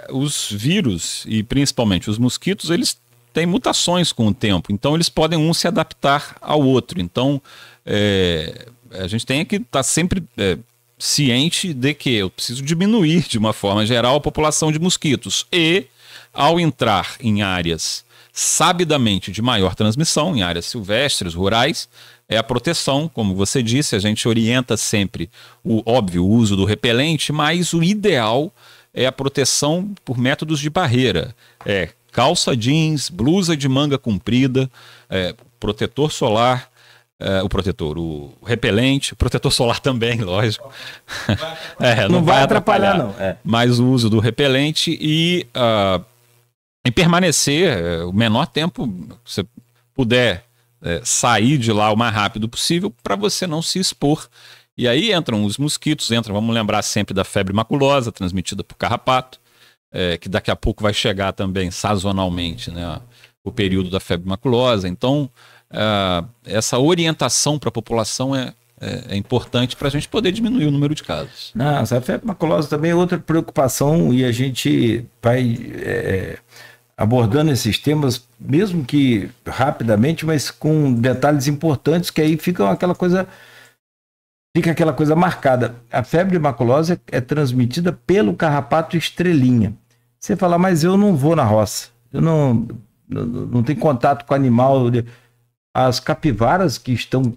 os vírus, e principalmente os mosquitos, eles têm mutações com o tempo, então eles podem se adaptar ao outro. Então, a gente tem que estar sempre ciente de que eu preciso diminuir, de uma forma geral, a população de mosquitos. E, ao entrar em áreas sabidamente de maior transmissão, em áreas silvestres, rurais, é a proteção, como você disse, a gente orienta sempre o uso do repelente, mas o ideal é a proteção por métodos de barreira. Calça jeans, blusa de manga comprida, protetor solar, o repelente, o protetor solar também, lógico. Não vai atrapalhar, não. Mas o uso do repelente e permanecer o menor tempo que você puder sair de lá o mais rápido possível para você não se expor. E aí entram os mosquitos, vamos lembrar sempre da febre maculosa, transmitida por carrapato, que daqui a pouco vai chegar também sazonalmente, né, o período da febre maculosa. Então, essa orientação para a população é importante para a gente poder diminuir o número de casos. A febre maculosa também é outra preocupação, e a gente vai abordando esses temas, mesmo que rapidamente, mas com detalhes importantes, que aí fica aquela coisa marcada. A febre maculosa é transmitida pelo carrapato estrelinha. Você fala, mas eu não vou na roça, eu não tenho contato com animal. As capivaras que estão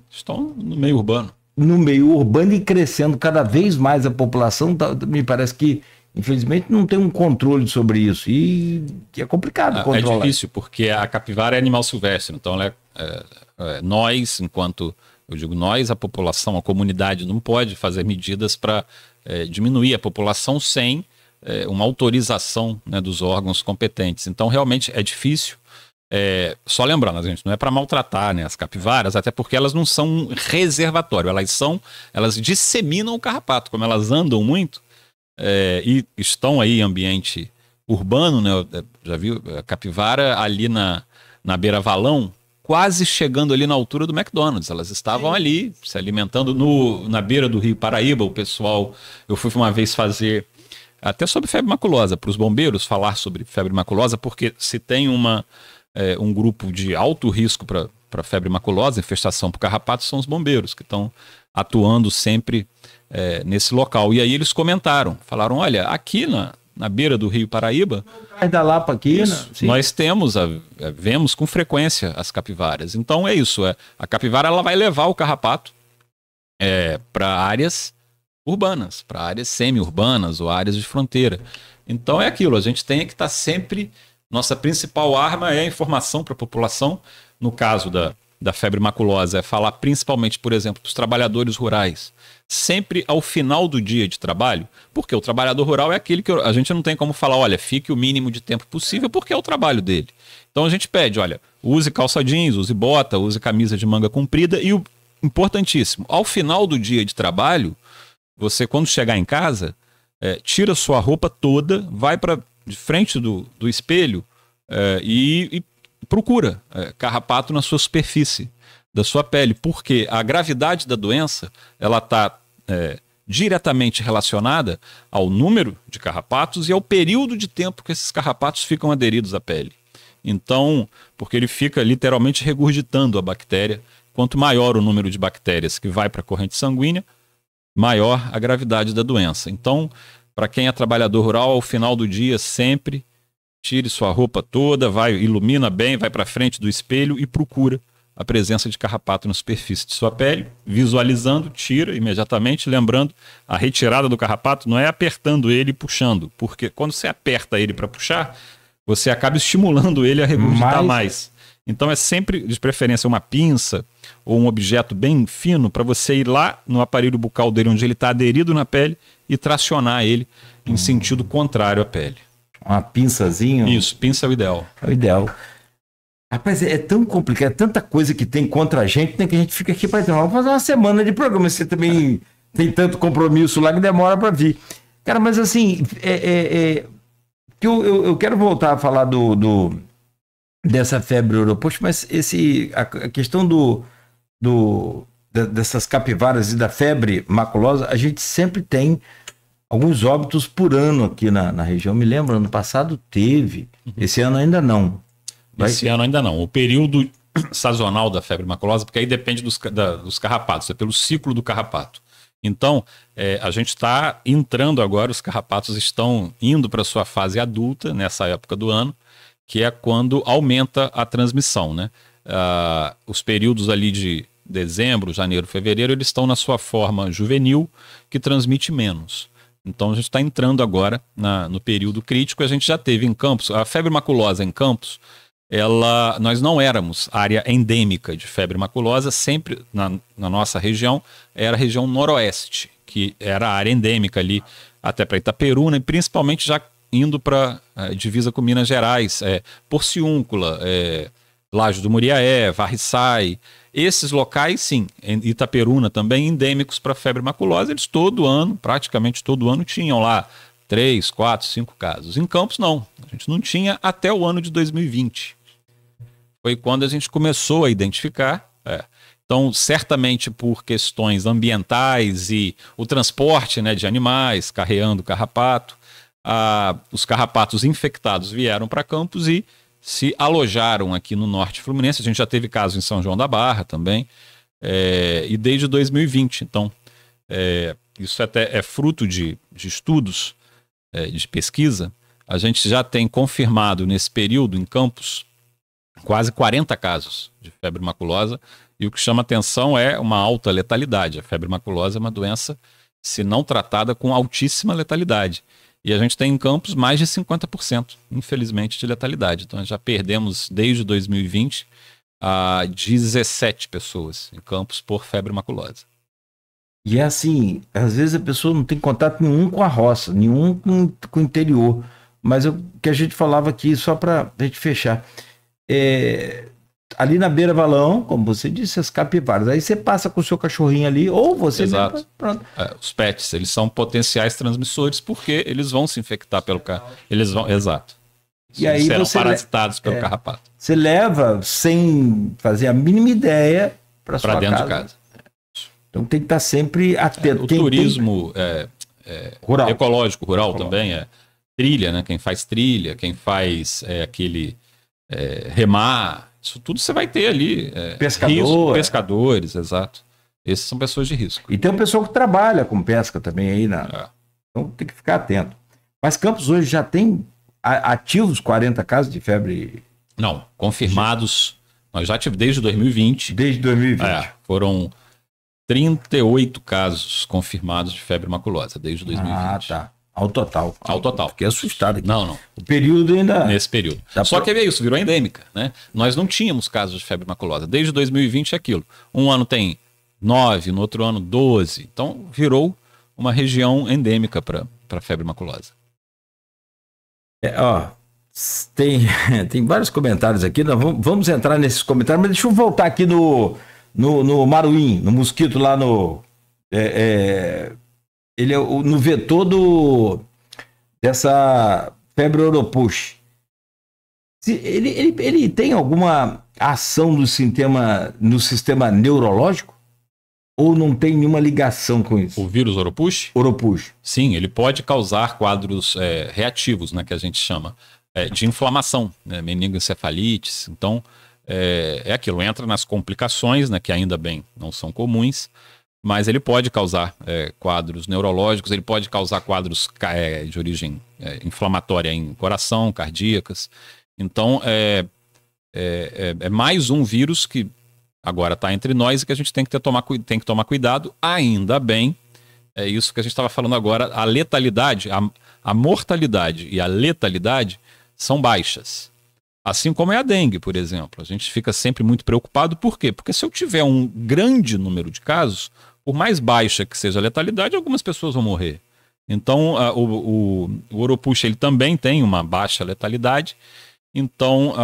no meio urbano. No meio urbano e crescendo cada vez mais a população, me parece que infelizmente, não tem um controle sobre isso. E é complicado controlar. É difícil, porque a capivara é animal silvestre. Então, nós, enquanto... Eu digo nós, a população, a comunidade, não pode fazer medidas para diminuir a população sem uma autorização, né, dos órgãos competentes. Então, realmente, é difícil. Só lembrando, gente, não é para maltratar, né, as capivaras, até porque elas não são um reservatório. Elas disseminam o carrapato, como elas andam muito e estão aí em ambiente urbano, né? Já viu a capivara ali na beira-valão, quase chegando ali na altura do McDonald's. Elas estavam ali se alimentando na beira do Rio Paraíba. O pessoal, eu fui uma vez fazer até sobre febre maculosa, para os bombeiros falar sobre febre maculosa, porque se tem um grupo de alto risco para febre maculosa, infestação por carrapato, são os bombeiros que estão atuando sempre nesse local. E aí eles falaram, olha, aqui na beira do Rio Paraíba, da Lapa aqui, nós vemos com frequência as capivaras. Então é isso, a capivara ela vai levar o carrapato para áreas urbanas, para áreas semi-urbanas ou áreas de fronteira. Então é aquilo, a gente tem que estar sempre, nossa principal arma é a informação para a população. No caso da febre maculosa, é falar principalmente, por exemplo, dos trabalhadores rurais, sempre ao final do dia de trabalho, porque o trabalhador rural é aquele que a gente não tem como falar, olha, fique o mínimo de tempo possível, porque é o trabalho dele. Então a gente pede, olha, use calça jeans, use bota, use camisa de manga comprida e o importantíssimo, ao final do dia de trabalho, você quando chegar em casa, tira sua roupa toda, vai de frente do espelho e procura carrapato na sua superfície da sua pele, porque a gravidade da doença ela está diretamente relacionada ao número de carrapatos e ao período de tempo que esses carrapatos ficam aderidos à pele. Então, porque ele fica literalmente regurgitando a bactéria. Quanto maior o número de bactérias que vai para a corrente sanguínea, maior a gravidade da doença. Então, para quem é trabalhador rural, ao final do dia, sempre tire sua roupa toda, ilumina bem, vai para frente do espelho e procura a presença de carrapato na superfície de sua pele, visualizando, tira imediatamente, lembrando, a retirada do carrapato não é apertando ele e puxando, porque quando você aperta ele para puxar, você acaba estimulando ele a regurgitar mais. Então é sempre, de preferência, uma pinça ou um objeto bem fino para você ir lá no aparelho bucal dele, onde ele está aderido na pele, e tracionar ele em sentido contrário à pele. Uma pinçazinha? Isso, pinça é o ideal. É o ideal. Rapaz, é tão complicado, é tanta coisa que tem contra a gente, né, que a gente fica aqui para vamos fazer uma semana de programa. Você também tem tanto compromisso lá que demora para vir. Cara, mas assim, eu quero voltar a falar dessa febre europoxa, mas a questão dessas capivaras e da febre maculosa, a gente sempre tem alguns óbitos por ano aqui na região. Me lembro, ano passado teve, esse ano ainda não. Esse ano ainda não. O período sazonal da febre maculosa, porque aí depende dos carrapatos, é pelo ciclo do carrapato. Então, a gente está entrando agora, os carrapatos estão indo para a sua fase adulta nessa época do ano, que é quando aumenta a transmissão, né? Os períodos ali de dezembro, janeiro, fevereiro, eles estão na sua forma juvenil, que transmite menos. Então a gente está entrando agora no período crítico. A gente já teve em Campos, a febre maculosa em Campos, nós não éramos área endêmica de febre maculosa, sempre na nossa região era a região noroeste, que era a área endêmica ali, até para Itaperuna, e principalmente já indo para divisa com Minas Gerais, Porciúncula, Laje do Muriaé, Varriçai, esses locais sim, Itaperuna também, endêmicos para febre maculosa, eles todo ano, praticamente todo ano, tinham lá 3, 4, 5 casos. Em Campos não, a gente não tinha até o ano de 2020. Foi quando a gente começou a identificar. Então, certamente por questões ambientais e o transporte, né, de animais, carreando carrapato, os carrapatos infectados vieram para Campos e se alojaram aqui no norte fluminense. A gente já teve casos em São João da Barra também, e desde 2020. Então, isso até é fruto de estudos, de pesquisa. A gente já tem confirmado nesse período em Campos quase 40 casos de febre maculosa, e o que chama atenção é uma alta letalidade. A febre maculosa é uma doença, se não tratada, com altíssima letalidade. E a gente tem em Campos mais de 50%, infelizmente, de letalidade. Então já perdemos desde 2020 a 17 pessoas em Campos por febre maculosa. E é assim, às vezes a pessoa não tem contato nenhum com a roça, nenhum com o interior. Mas o que a gente falava aqui, só para a gente fechar, ali na beira-valão, como você disse, as capivaras. Aí você passa com o seu cachorrinho ali, ou você... Exato. Mesmo, pronto. Os pets, eles são potenciais transmissores porque eles vão se infectar pelo carrapato. Eles vão, exato. E aí serão você parasitados pelo carrapato. Você leva sem fazer a mínima ideia para sua dentro casa. de casa. Então tem que estar sempre atento. O turismo rural. ecológico, rural também é trilha, né? Quem faz trilha, quem faz remar, isso tudo você vai ter ali. Pescadores, exato. Esses são pessoas de risco. E tem um pessoal que trabalha com pesca também aí. Então tem que ficar atento. Mas Campos hoje já tem ativos 40 casos de febre? Não, confirmados. Nós já tivemos desde 2020. Desde 2020. Foram 38 casos confirmados de febre maculosa desde 2020. Ah, tá. Ao total. Fiquei assustado aqui. Não. O período ainda... Nesse período. Só que é isso, virou endêmica, né? Nós não tínhamos casos de febre maculosa. Desde 2020 é aquilo. Um ano tem 9, no outro ano 12. Então virou uma região endêmica para febre maculosa. Tem vários comentários aqui. Vamos entrar nesses comentários, mas deixa eu voltar aqui no maruim, no mosquito lá no... ele é no vetor dessa febre Oropush. Ele tem alguma ação no sistema neurológico? Ou não tem nenhuma ligação com isso? O vírus Oropush? Oropush. Sim, ele pode causar quadros reativos, né, que a gente chama, de inflamação, né, meningoencefalites. Então, aquilo, entra nas complicações, né, que ainda bem não são comuns, mas ele pode causar quadros neurológicos, ele pode causar quadros de origem inflamatória em coração, cardíacas. Então, é mais um vírus que agora está entre nós e que a gente tem que tomar cuidado. Ainda bem, é isso que a gente estava falando agora, a letalidade, a mortalidade e a letalidade são baixas. Assim como é a dengue, por exemplo. A gente fica sempre muito preocupado. Por quê? Porque se eu tiver um grande número de casos, por mais baixa que seja a letalidade, algumas pessoas vão morrer. Então, o Oropush ele também tem uma baixa letalidade. Então,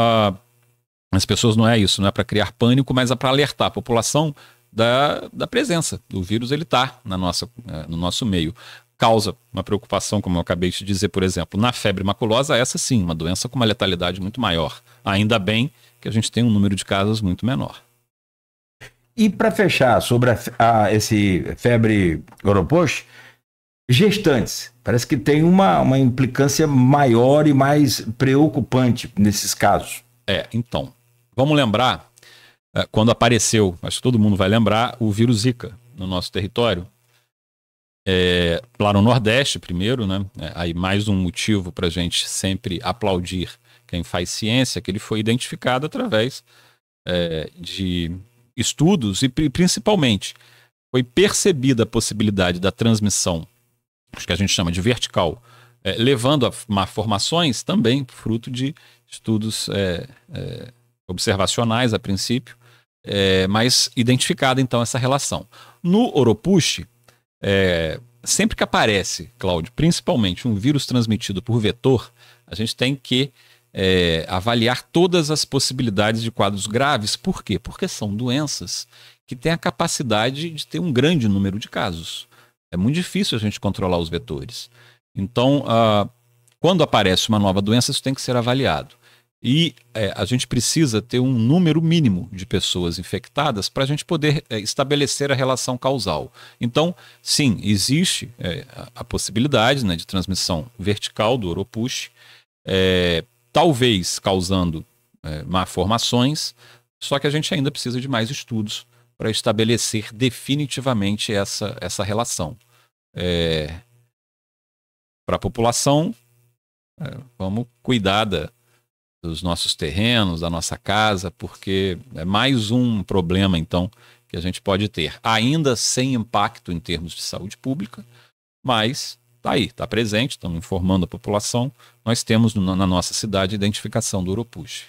as pessoas não é para criar pânico, mas é para alertar a população da presença do vírus. Ele está no nosso meio. Causa uma preocupação, como eu acabei de dizer, por exemplo, na febre maculosa, essa sim, uma doença com uma letalidade muito maior. Ainda bem que a gente tem um número de casos muito menor. E para fechar sobre esse febre Oropush, gestantes, parece que tem uma implicância maior e mais preocupante nesses casos. Então, vamos lembrar, quando apareceu, acho que todo mundo vai lembrar, o vírus Zika no nosso território. Lá no Nordeste primeiro, né? Aí mais um motivo para a gente sempre aplaudir quem faz ciência, que ele foi identificado através de estudos e principalmente foi percebida a possibilidade da transmissão, acho que a gente chama de vertical, levando a malformações também, fruto de estudos observacionais a princípio, mas identificada então essa relação. No Oropush, sempre que aparece, Cláudio, principalmente um vírus transmitido por vetor, a gente tem que avaliar todas as possibilidades de quadros graves. Por quê? Porque são doenças que têm a capacidade de ter um grande número de casos. É muito difícil a gente controlar os vetores. Então, quando aparece uma nova doença, isso tem que ser avaliado. E a gente precisa ter um número mínimo de pessoas infectadas para a gente poder estabelecer a relação causal. Então, sim, existe a possibilidade, né, de transmissão vertical do Oropush, talvez causando malformações, só que a gente ainda precisa de mais estudos para estabelecer definitivamente essa relação. Para a população, vamos cuidar dos nossos terrenos, da nossa casa, porque é mais um problema, então, que a gente pode ter. Ainda sem impacto em termos de saúde pública, mas está aí, está presente, estamos informando a população. Nós temos na nossa cidade a identificação do urupuxe.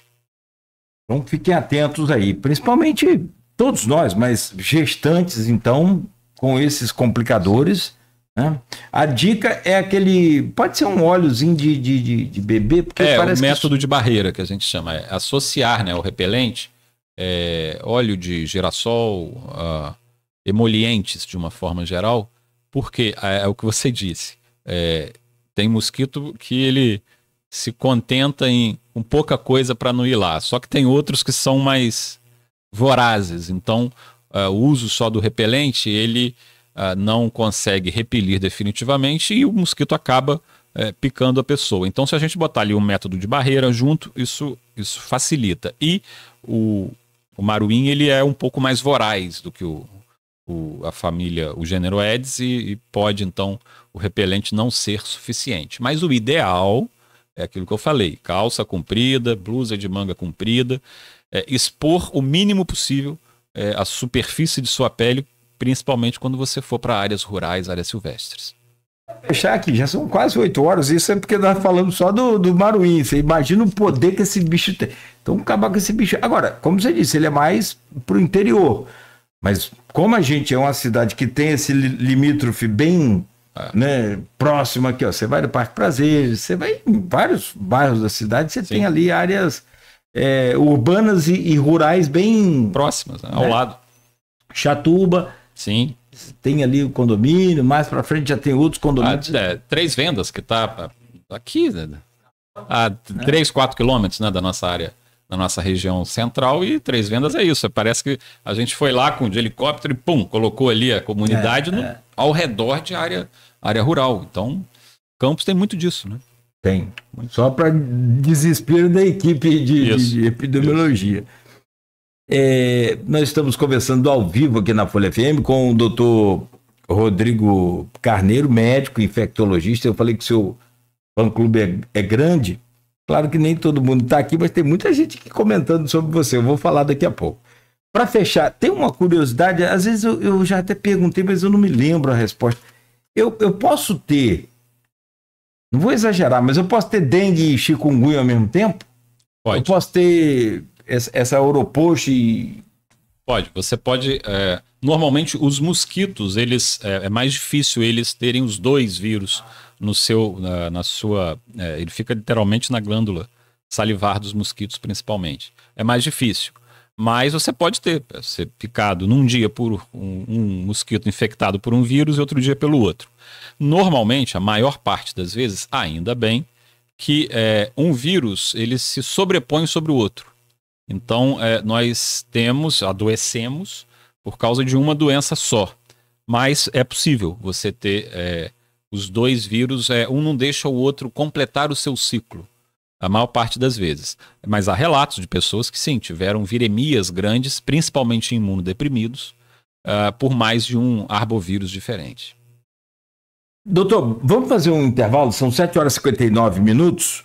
Então fiquem atentos aí, principalmente todos nós, mas gestantes, então, com esses complicadores, né? A dica é aquele, pode ser um óleozinho de bebê, porque parece o método de barreira que a gente chama, é associar, né, o repelente, óleo de girassol, emolientes de uma forma geral, porque é o que você disse, tem mosquito que ele se contenta em com pouca coisa para não ir lá, só que tem outros que são mais vorazes, então o uso só do repelente, ele não consegue repelir definitivamente e o mosquito acaba picando a pessoa. Então, se a gente botar ali um método de barreira junto, isso facilita. E o maruim, ele é um pouco mais voraz do que a família, o gênero Aedes, e pode, então, o repelente não ser suficiente. Mas o ideal é aquilo que eu falei, calça comprida, blusa de manga comprida, expor o mínimo possível a superfície de sua pele, principalmente quando você for para áreas rurais, áreas silvestres. Fechar aqui, já são quase 8 horas, isso é porque nós falamos só do maruim, você imagina o poder que esse bicho tem. Então, acabar com esse bicho. Agora, como você disse, ele é mais pro interior, mas como a gente é uma cidade que tem esse limítrofe bem próximo aqui, ó, você vai no Parque Prazeres, você vai em vários bairros da cidade, você tem ali áreas urbanas e rurais bem próximas, ao lado. Chatuba. Sim. Tem ali o condomínio, mais para frente já tem outros condomínios. Três Vendas, que está aqui, né, a 3, 4 quilômetros, né, da nossa área, da nossa região central, e Três Vendas é isso. Parece que a gente foi lá de helicóptero e pum, colocou ali a comunidade ao redor de área rural. Então, Campos tem muito disso, né? Tem. Só para desespero da equipe de epidemiologia. Nós estamos conversando ao vivo aqui na Folha FM com o doutor Rodrigo Carneiro, médico, infectologista. Eu falei que o seu fã-clube é grande. Claro que nem todo mundo está aqui, mas tem muita gente aqui comentando sobre você. Eu vou falar daqui a pouco. Para fechar, tem uma curiosidade. Às vezes eu já até perguntei, mas eu não me lembro a resposta. Eu posso ter, não vou exagerar, mas eu posso ter dengue e chikungunya ao mesmo tempo? Pode. Eu posso ter essa oropoche? Pode, você pode. Normalmente os mosquitos, eles é mais difícil eles terem os dois vírus no seu, na sua. Ele fica literalmente na glândula salivar dos mosquitos, principalmente. É mais difícil. Mas você pode ser picado num dia por um mosquito infectado por um vírus e outro dia pelo outro. Normalmente, a maior parte das vezes, ainda bem, que um vírus ele se sobrepõe sobre o outro. Então, nós adoecemos por causa de uma doença só. Mas é possível você ter os dois vírus, um não deixa o outro completar o seu ciclo, a maior parte das vezes. Mas há relatos de pessoas que, sim, tiveram viremias grandes, principalmente em imunodeprimidos, por mais de um arbovírus diferente. Doutor, vamos fazer um intervalo, são 7 horas e 59 minutos.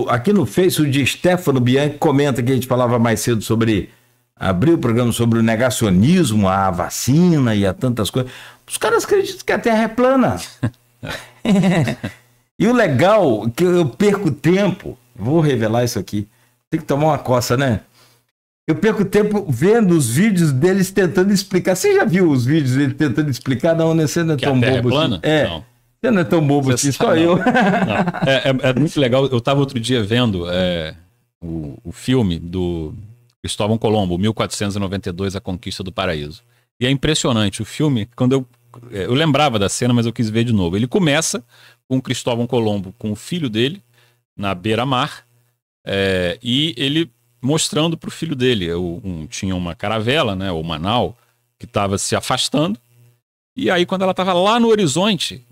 Aqui no Face, o de Stefano Bianchi comenta que a gente falava mais cedo sobre, abriu o programa sobre o negacionismo, a vacina e a tantas coisas. Os caras acreditam que a Terra é plana. E o legal, que eu perco tempo, vou revelar isso aqui, tem que tomar uma coça, né? Eu perco tempo vendo os vídeos deles tentando explicar. Você já viu os vídeos deles tentando explicar? Não, você não é tão bobo plana? Assim. Não. Você não é tão bobo assim, só eu. Não. É muito legal. Eu estava outro dia vendo o filme do Cristóvão Colombo, 1492, A Conquista do Paraíso. E é impressionante. O filme, quando eu lembrava da cena, mas eu quis ver de novo. Ele começa com Cristóvão Colombo, com o filho dele, na beira-mar, e ele mostrando para o filho dele. Tinha uma caravela, né, ou uma nau, que estava se afastando, e aí quando ela estava lá no horizonte,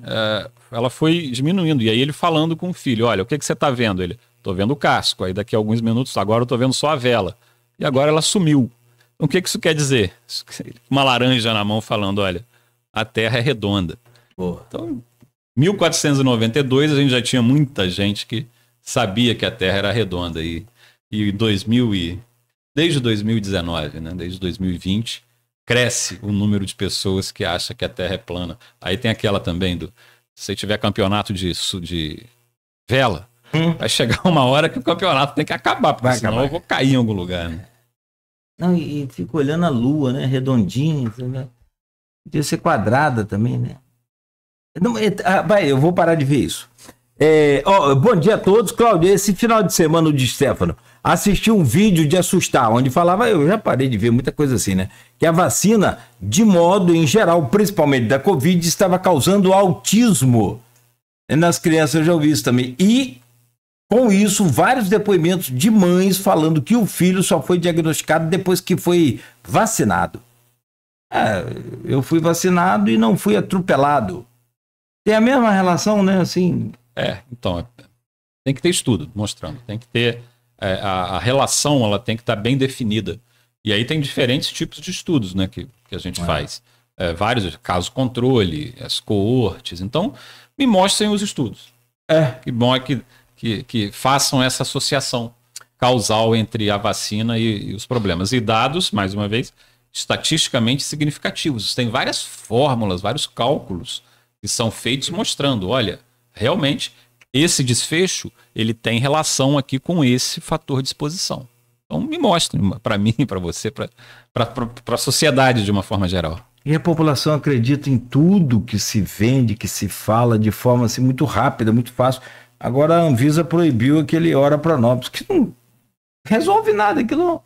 ela foi diminuindo, e aí ele falando com o filho, olha, o que você está vendo? Ele, estou vendo o casco, aí daqui a alguns minutos, agora eu estou vendo só a vela, e agora ela sumiu. Então o que isso quer dizer? Uma laranja na mão falando, olha, a Terra é redonda. Boa. Então, 1492 a gente já tinha muita gente que sabia que a Terra era redonda, e desde 2019, né, desde 2020, cresce o número de pessoas que acham que a Terra é plana. Aí tem aquela também se tiver campeonato de vela, vai chegar uma hora que o campeonato tem que acabar, porque senão eu vou cair em algum lugar, né? Não, e fico olhando a Lua, né? Redondinha, né? Podia ser quadrada também, né? Não, eu vou parar de ver isso. Bom dia a todos. Cláudio, esse final de semana o Di Stefano assistiu um vídeo de assustar, onde falava, eu já parei de ver muita coisa assim, né? Que a vacina, de modo em geral, principalmente da Covid, estava causando autismo nas crianças, eu já ouvi isso também. E, com isso, vários depoimentos de mães falando que o filho só foi diagnosticado depois que foi vacinado. Eu fui vacinado e não fui atropelado. Tem a mesma relação, né? Assim... Então, tem que ter estudo mostrando, tem que ter a relação, ela tem que estar bem definida. E aí tem diferentes tipos de estudos, né, que a gente faz. Vários casos controle, as coortes. Então, me mostrem os estudos. Que bom é que façam essa associação causal entre a vacina e os problemas. E dados, mais uma vez, estatisticamente significativos. Tem várias fórmulas, vários cálculos que são feitos mostrando, olha, realmente, esse desfecho, ele tem relação aqui com esse fator de exposição. Então, me mostrem para mim, para você, para a sociedade de uma forma geral. E a população acredita em tudo que se vende, que se fala de forma assim, muito rápida, muito fácil. Agora a Anvisa proibiu aquele Ora Pronobis, que não resolve nada. Aquilo não.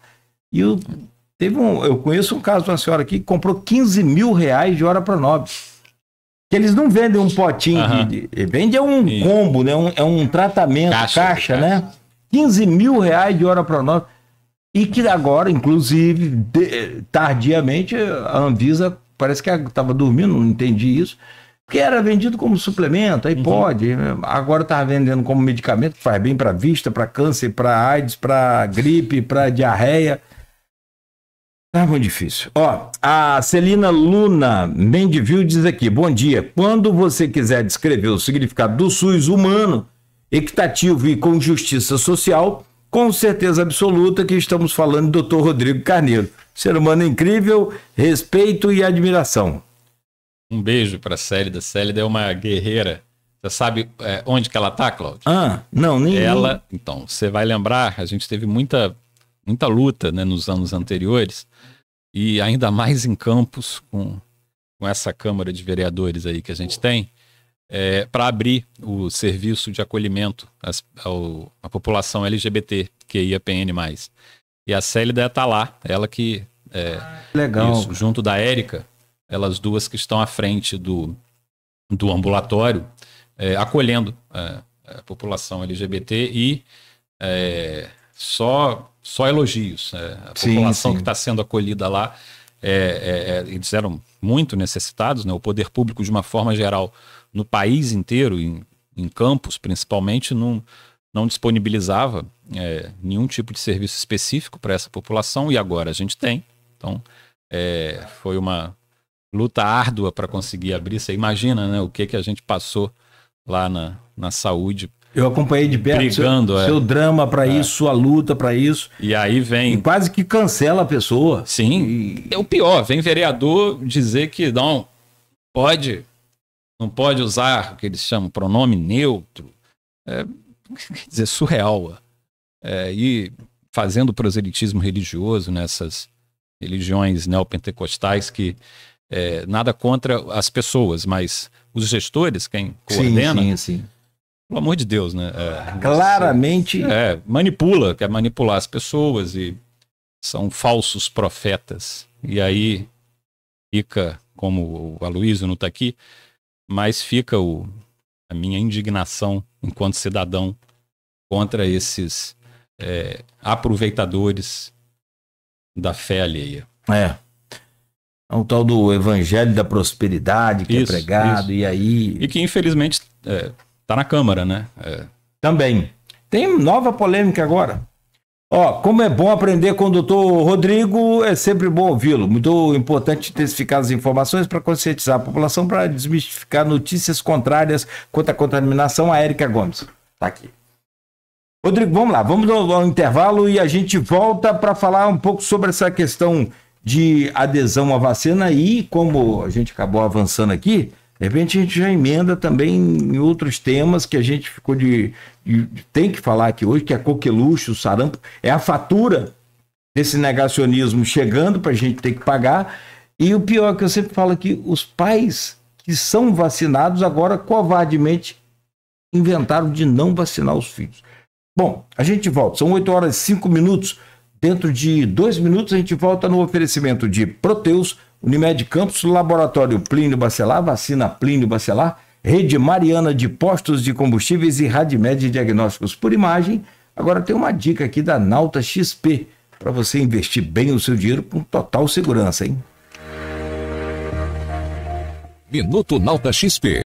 E eu conheço um caso de uma senhora aqui que comprou R$15 mil de Ora Pronobis. Que eles não vendem um potinho, vende um combo, né? É um tratamento, caixa, né? R$15 mil de Ora Pronobis. E que agora, inclusive, tardiamente, a Anvisa parece que estava dormindo, não entendi isso, porque era vendido como suplemento, aí pode. Agora está vendendo como medicamento que faz bem para vista, para câncer, para AIDS, para gripe, para diarreia. Tá muito difícil. A Celina Luna Mendivil diz aqui, bom dia. Quando você quiser descrever o significado do SUS humano, equitativo e com justiça social, com certeza absoluta que estamos falando do Dr. Rodrigo Carneiro. Ser humano incrível, respeito e admiração. Um beijo para a Célida. Célida é uma guerreira. Você sabe onde que ela tá, Cláudio? Não, nem ela. Então, você vai lembrar, a gente teve muita luta, né, nos anos anteriores, e ainda mais em Campos, com essa Câmara de Vereadores aí que a gente tem, para abrir o serviço de acolhimento à população LGBT, que é IAPN+. E a Célida está lá, ela que... Legal. Isso, junto da Érica, elas duas que estão à frente do ambulatório, acolhendo a população LGBT e só elogios. A população que está sendo acolhida lá, eles eram muito necessitados, né? O poder público, de uma forma geral, no país inteiro, em Campos principalmente, não disponibilizava nenhum tipo de serviço específico para essa população, e agora a gente tem. Então, foi uma luta árdua para conseguir abrir. Você imagina, né, o que a gente passou lá na saúde. Eu acompanhei de perto brigando, seu drama para isso, sua luta para isso. E aí vem... E quase que cancela a pessoa. Sim, é o pior. Vem vereador dizer que não pode usar o que eles chamam pronome neutro. Quer dizer, surreal. E fazendo proselitismo religioso nessas religiões neopentecostais que nada contra as pessoas, mas os gestores, quem coordena... Sim. Pelo amor de Deus, né? Claramente... quer manipular as pessoas e são falsos profetas. E aí fica, como o Aloysio não está aqui, mas fica a minha indignação enquanto cidadão contra esses aproveitadores da fé alheia. O tal do evangelho da prosperidade que é pregado, e aí... E que infelizmente está na Câmara, né? Também. Tem nova polêmica agora. Como é bom aprender com o doutor Rodrigo, é sempre bom ouvi-lo. Muito importante intensificar as informações para conscientizar a população, para desmistificar notícias contrárias quanto à contaminação. A Érica Gomes está aqui. Rodrigo, vamos lá, vamos ao intervalo e a gente volta para falar um pouco sobre essa questão de adesão à vacina e, como a gente acabou avançando aqui, de repente a gente já emenda também em outros temas que a gente ficou tem que falar aqui hoje, que é coqueluche, o sarampo, é a fatura desse negacionismo chegando para a gente ter que pagar. E o pior é que eu sempre falo aqui, os pais que são vacinados agora covardemente inventaram de não vacinar os filhos. Bom, a gente volta, são 8h05. Dentro de 2 minutos a gente volta no oferecimento de Proteus, Unimed Campos, Laboratório Plínio Bacelar, Vacina Plínio Bacelar, Rede Mariana de Postos de Combustíveis e Radimed Diagnósticos por Imagem. Agora tem uma dica aqui da Nauta XP, para você investir bem o seu dinheiro com total segurança, hein? Minuto Nauta XP.